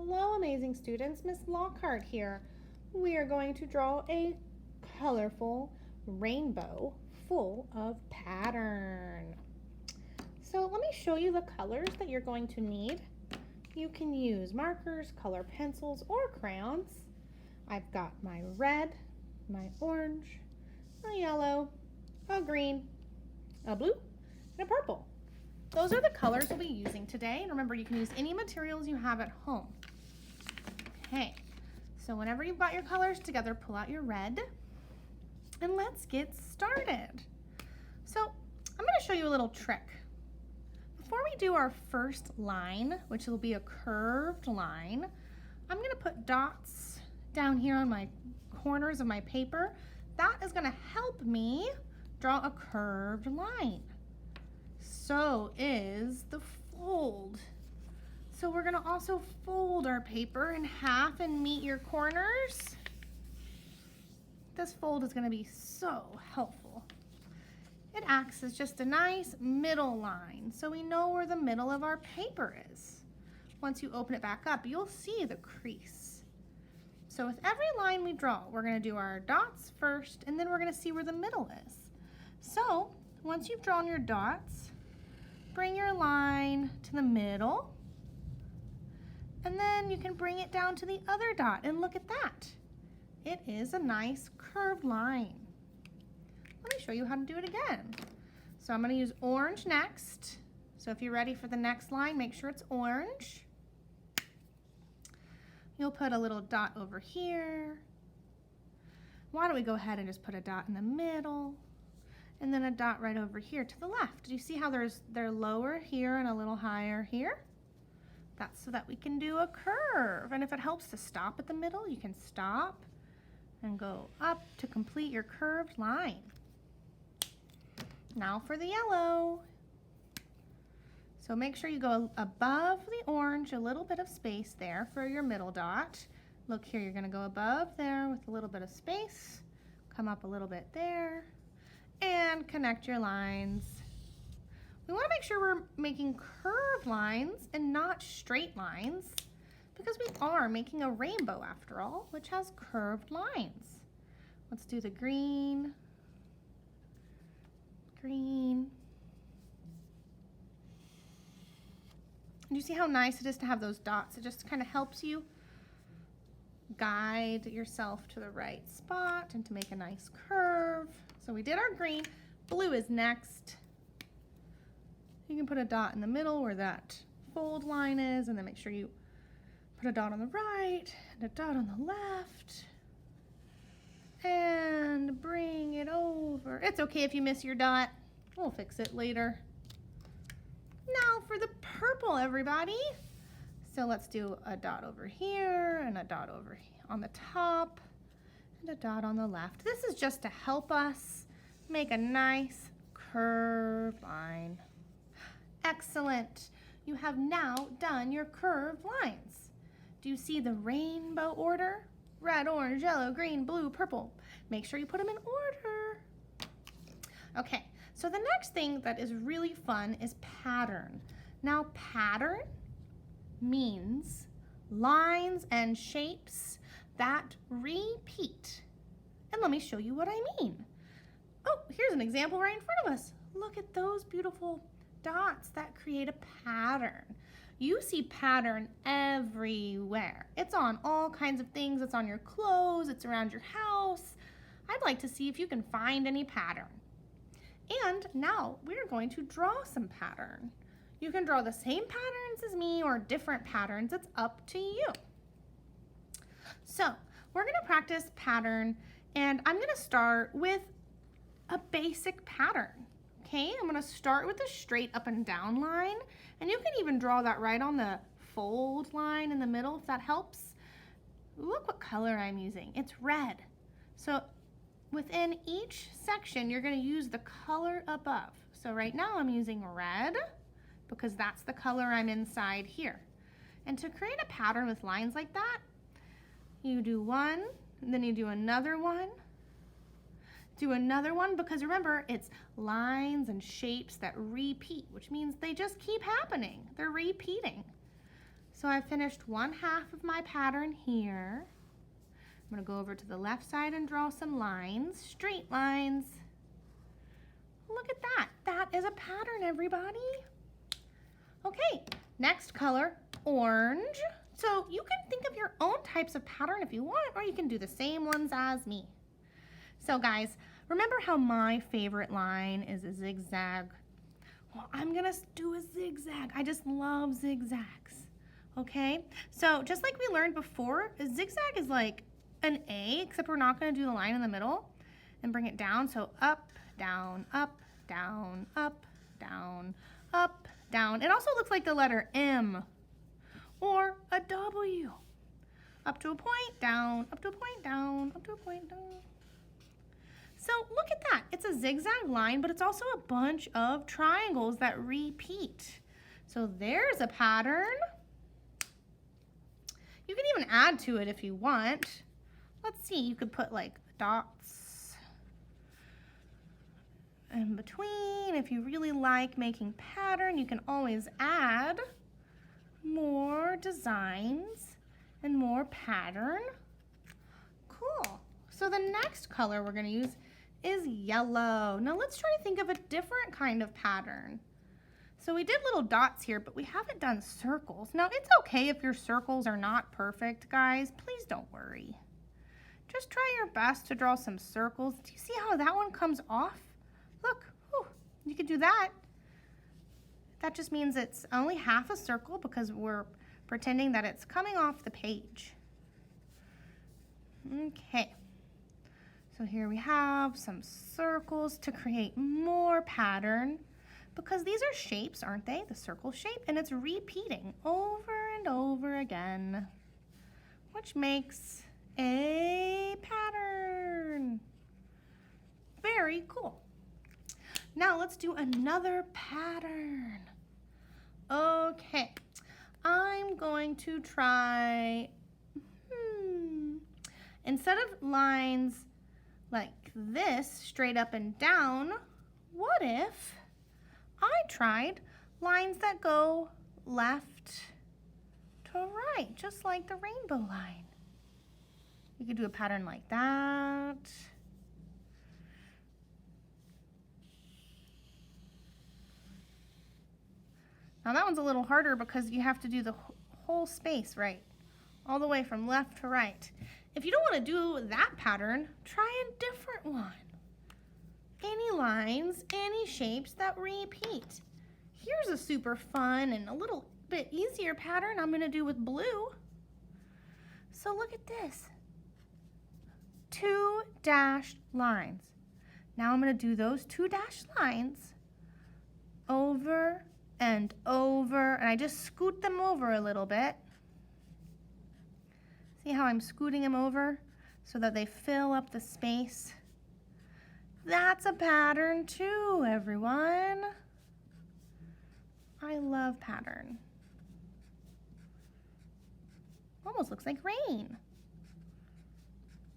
Hello, amazing students. Miss Lockhart here. We are going to draw a colorful rainbow full of pattern. So let me show you the colors that you're going to need. You can use markers, color pencils, or crayons. I've got my red, my orange, a yellow, a green, a blue, and a purple. Those are the colors we'll be using today. And remember, you can use any materials you have at home. Okay, so whenever you've got your colors together, pull out your red and let's get started. So I'm going to show you a little trick. Before we do our first line, which will be a curved line, I'm going to put dots down here on my corners of my paper. That is going to help me draw a curved line. So is the fold. So we're gonna also fold our paper in half and meet your corners. This fold is gonna be so helpful. It acts as just a nice middle line, so we know where the middle of our paper is. Once you open it back up, you'll see the crease. So with every line we draw, we're gonna do our dots first, and then we're gonna see where the middle is. So once you've drawn your dots, bring your line to the middle, and then you can bring it down to the other dot, and look at that. It is a nice curved line. Let me show you how to do it again. So I'm going to use orange next. So if you're ready for the next line, make sure it's orange. You'll put a little dot over here. Why don't we go ahead and just put a dot in the middle? And then a dot right over here to the left. Do you see how they're lower here and a little higher here? That's so that we can do a curve. And if it helps to stop at the middle, you can stop and go up to complete your curved line. Now for the yellow. So make sure you go above the orange, a little bit of space there for your middle dot. Look here, you're gonna go above there with a little bit of space, come up a little bit there, and connect your lines. We want to make sure we're making curved lines and not straight lines, because we are making a rainbow after all, which has curved lines. Let's do the green, green. And you see how nice it is to have those dots? It just kind of helps you guide yourself to the right spot and to make a nice curve. So we did our green. Blue is next. You can put a dot in the middle where that fold line is, and then make sure you put a dot on the right and a dot on the left. And bring it over. It's okay if you miss your dot. We'll fix it later. Now for the purple, everybody. So let's do a dot over here and a dot over here on the top and a dot on the left. This is just to help us make a nice curved line. Excellent. You have now done your curved lines. Do you see the rainbow order? Red, orange, yellow, green, blue, purple. Make sure you put them in order. Okay, so the next thing that is really fun is pattern. Now pattern means lines and shapes that repeat. And let me show you what I mean. Oh, here's an example right in front of us. Look at those beautiful dots that create a pattern. You see pattern everywhere. It's on all kinds of things. It's on your clothes, it's around your house. I'd like to see if you can find any pattern. And now we're going to draw some pattern. You can draw the same patterns as me or different patterns. It's up to you. So we're going to practice pattern, and I'm going to start with a basic pattern. Okay, I'm going to start with a straight up and down line, and you can even draw that right on the fold line in the middle if that helps. Look what color I'm using. It's red. So within each section, you're going to use the color above. So right now I'm using red because that's the color I'm inside here. And to create a pattern with lines like that, you do one, and then you do another one, do another one, because remember, it's lines and shapes that repeat, which means they just keep happening. They're repeating. So I finished one half of my pattern here. I'm going to go over to the left side and draw some lines, straight lines. Look at that. That is a pattern, everybody. Okay, next color, orange. So you can think of your own types of pattern if you want, or you can do the same ones as me. So guys, remember how my favorite line is a zigzag? Well, I'm gonna do a zigzag. I just love zigzags, okay? So just like we learned before, a zigzag is like an A, except we're not gonna do the line in the middle and bring it down. So up, down, up, down, up, down, up, down. It also looks like the letter M or a W. Up to a point, down, up to a point, down, up to a point, down. So look at that. It's a zigzag line, but it's also a bunch of triangles that repeat. So there's a pattern. You can even add to it if you want. Let's see, you could put like dots in between. If you really like making pattern, you can always add more designs and more pattern. Cool. So the next color we're going to use is yellow. Now let's try to think of a different kind of pattern. So we did little dots here, but we haven't done circles. Now it's okay if your circles are not perfect, guys. Please don't worry. Just try your best to draw some circles. Do you see how that one comes off? Look, whew, you could do that. That just means it's only half a circle because we're pretending that it's coming off the page. Okay. So here we have some circles to create more pattern because these are shapes, aren't they? The circle shape, and it's repeating over and over again, which makes a pattern. Very cool. Now let's do another pattern. Okay, I'm going to try, instead of lines like this, straight up and down, what if I tried lines that go left to right, just like the rainbow line? You could do a pattern like that. Now that one's a little harder because you have to do the whole space right, all the way from left to right. If you don't want to do that pattern, try a different one. Any lines, any shapes that repeat. Here's a super fun and a little bit easier pattern I'm going to do with blue. So look at this. 2 dashed lines. Now I'm going to do those 2 dashed lines over and over, and I just scoot them over a little bit. See how I'm scooting them over so that they fill up the space? That's a pattern too, everyone. I love pattern. Almost looks like rain.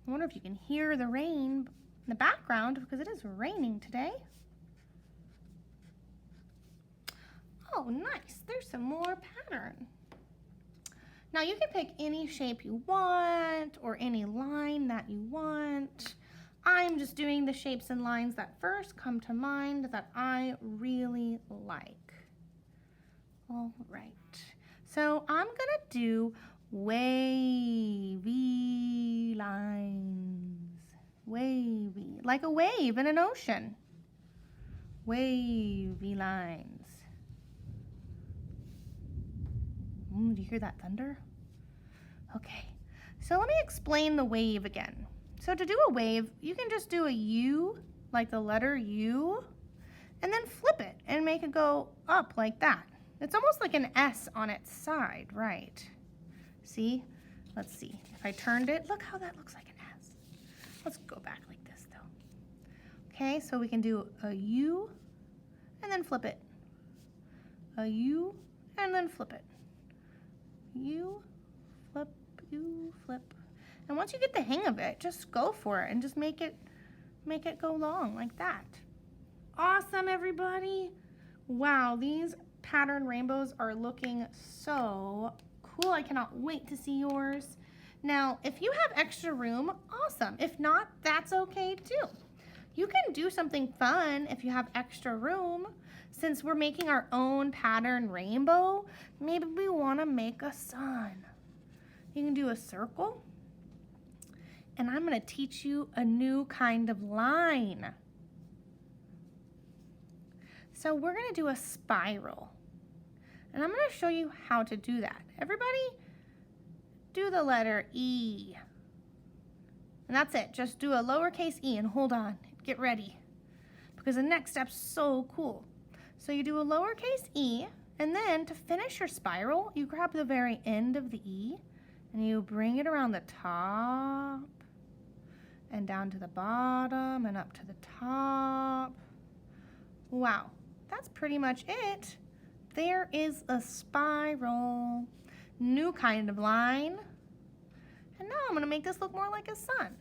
I wonder if you can hear the rain in the background because it is raining today. Oh, nice. There's some more pattern. Now you can pick any shape you want or any line that you want. I'm just doing the shapes and lines that first come to mind that I really like. All right. So I'm gonna do wavy lines. Wavy, like a wave in an ocean. Wavy lines. Do you hear that thunder? Okay, so let me explain the wave again. So to do a wave, you can just do a U, like the letter U, and then flip it and make it go up like that. It's almost like an S on its side, right? See? Let's see. If I turned it, look how that looks like an S. Let's go back like this though. Okay, so we can do a U and then flip it. A U and then flip it. U, flip, U, flip. And once you get the hang of it, just go for it and just make it go long like that. Awesome, everybody. Wow, these pattern rainbows are looking so cool. I cannot wait to see yours. Now, if you have extra room, awesome. If not, that's okay too. You can do something fun if you have extra room. Since we're making our own pattern rainbow, maybe we want to make a sun. You can do a circle. And I'm going to teach you a new kind of line. So we're going to do a spiral. And I'm going to show you how to do that. Everybody, do the letter E. And that's it. Just do a lowercase e and hold on. Get ready. Because the next step's so cool. So you do a lowercase e, and then to finish your spiral, you grab the very end of the E, and you bring it around the top, and down to the bottom, and up to the top. Wow, that's pretty much it. There is a spiral. New kind of line. And now I'm going to make this look more like a sun.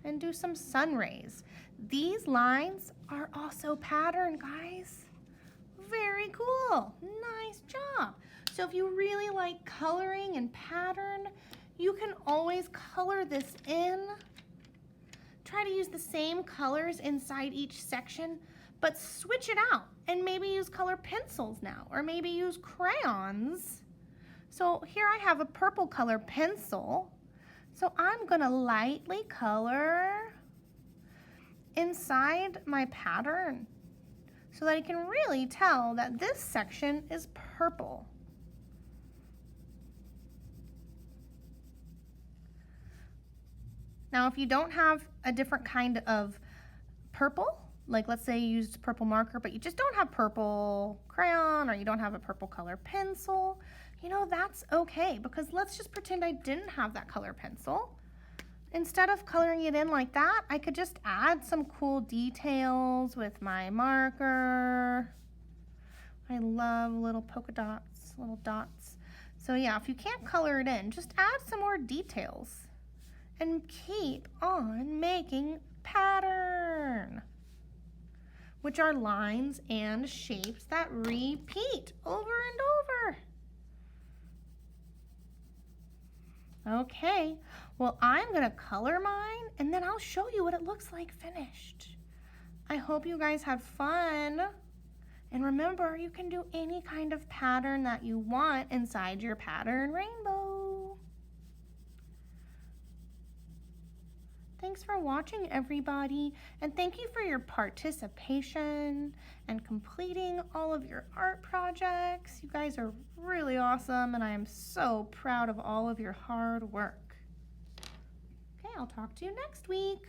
And do some sun rays. These lines are also patterned, guys. Very cool. Nice job. So if you really like coloring and pattern, you can always color this in. Try to use the same colors inside each section, but switch it out and maybe use color pencils now, or maybe use crayons. So here I have a purple color pencil. So I'm gonna lightly color inside my pattern so that I can really tell that this section is purple. Now, if you don't have a different kind of purple, like let's say you used purple marker, but you just don't have purple crayon, or you don't have a purple color pencil, you know, that's okay, because let's just pretend I didn't have that color pencil. Instead of coloring it in like that, I could just add some cool details with my marker. I love little polka dots, little dots. So yeah, if you can't color it in, just add some more details and keep on making pattern, which are lines and shapes that repeat over and over. Okay, well, I'm gonna color mine and then I'll show you what it looks like finished. I hope you guys had fun. And remember, you can do any kind of pattern that you want inside your pattern rainbow. Thanks for watching, everybody, and thank you for your participation and completing all of your art projects. You guys are really awesome, and I am so proud of all of your hard work. Okay, I'll talk to you next week.